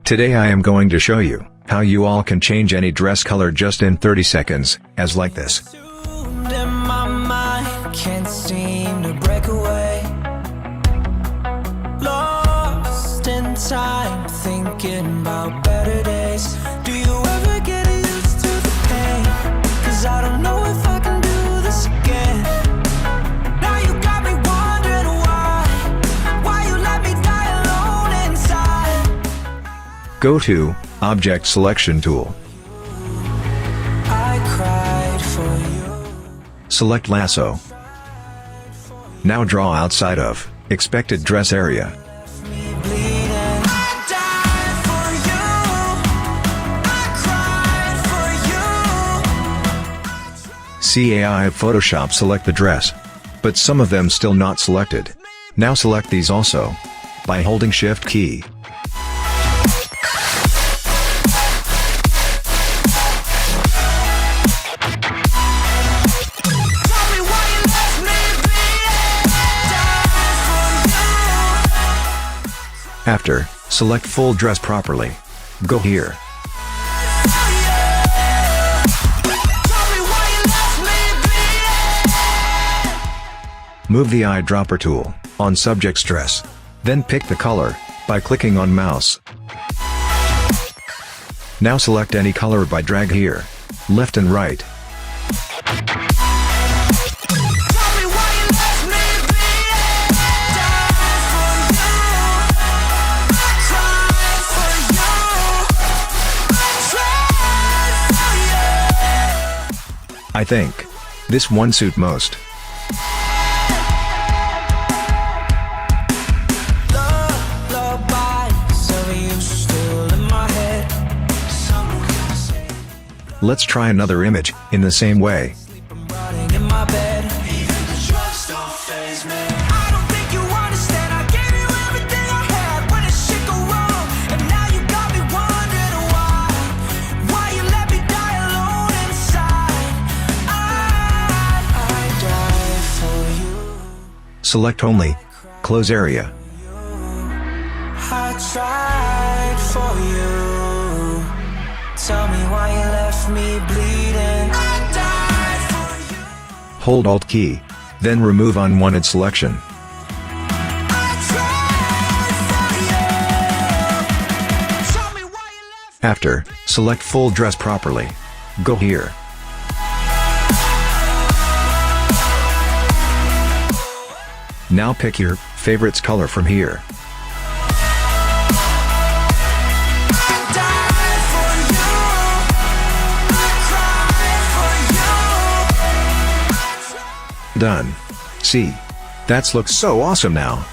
Today I am going to show you how you all can change any dress color just in 30 seconds, as like this. In my mind, can't seem to break away. Lost in time, thinking about better days. Do you ever get used to the pain? 'Cause I don't know if I can do this again. Now you got me wondering why you let me die alone inside. Go to Object Selection tool. I cried for you. Select Lasso. Now draw outside of expected dress area. Me bleeding. I died for you. I cried for you. CAI of Photoshop select the dress. But some of them still not selected. Now select these also. By holding Shift key. Tell me why you left me bleeding. Died for you. After, select full dress properly. Go here. Tell me why you left me bleeding. Move the eyedropper tool on subject's dress. Then pick the color by clicking on mouse. Now select any color by drag here, left and right. Tell me why you left me bleeding. Died for you. I cried for you. I tried for you. I think this one suit most. Lullabies of you still in my head. Let's try another image in the same way. I'm rotting in my bed. Even the drugs don't faze me. I don't think you understand. I gave you everything I had. When did shit go wrong? And now you got me wondering why you let me die alone inside. I died for you. Select only close area. I tried for you. Tell me why you left me bleeding. I died for you. Hold Alt key, then remove unwanted selection. I tried for you. Tell me why you left. After, select full dress properly. Go here. Now pick your favorites color from here. I died for you. I cried for you. Done. See? That looks so awesome now.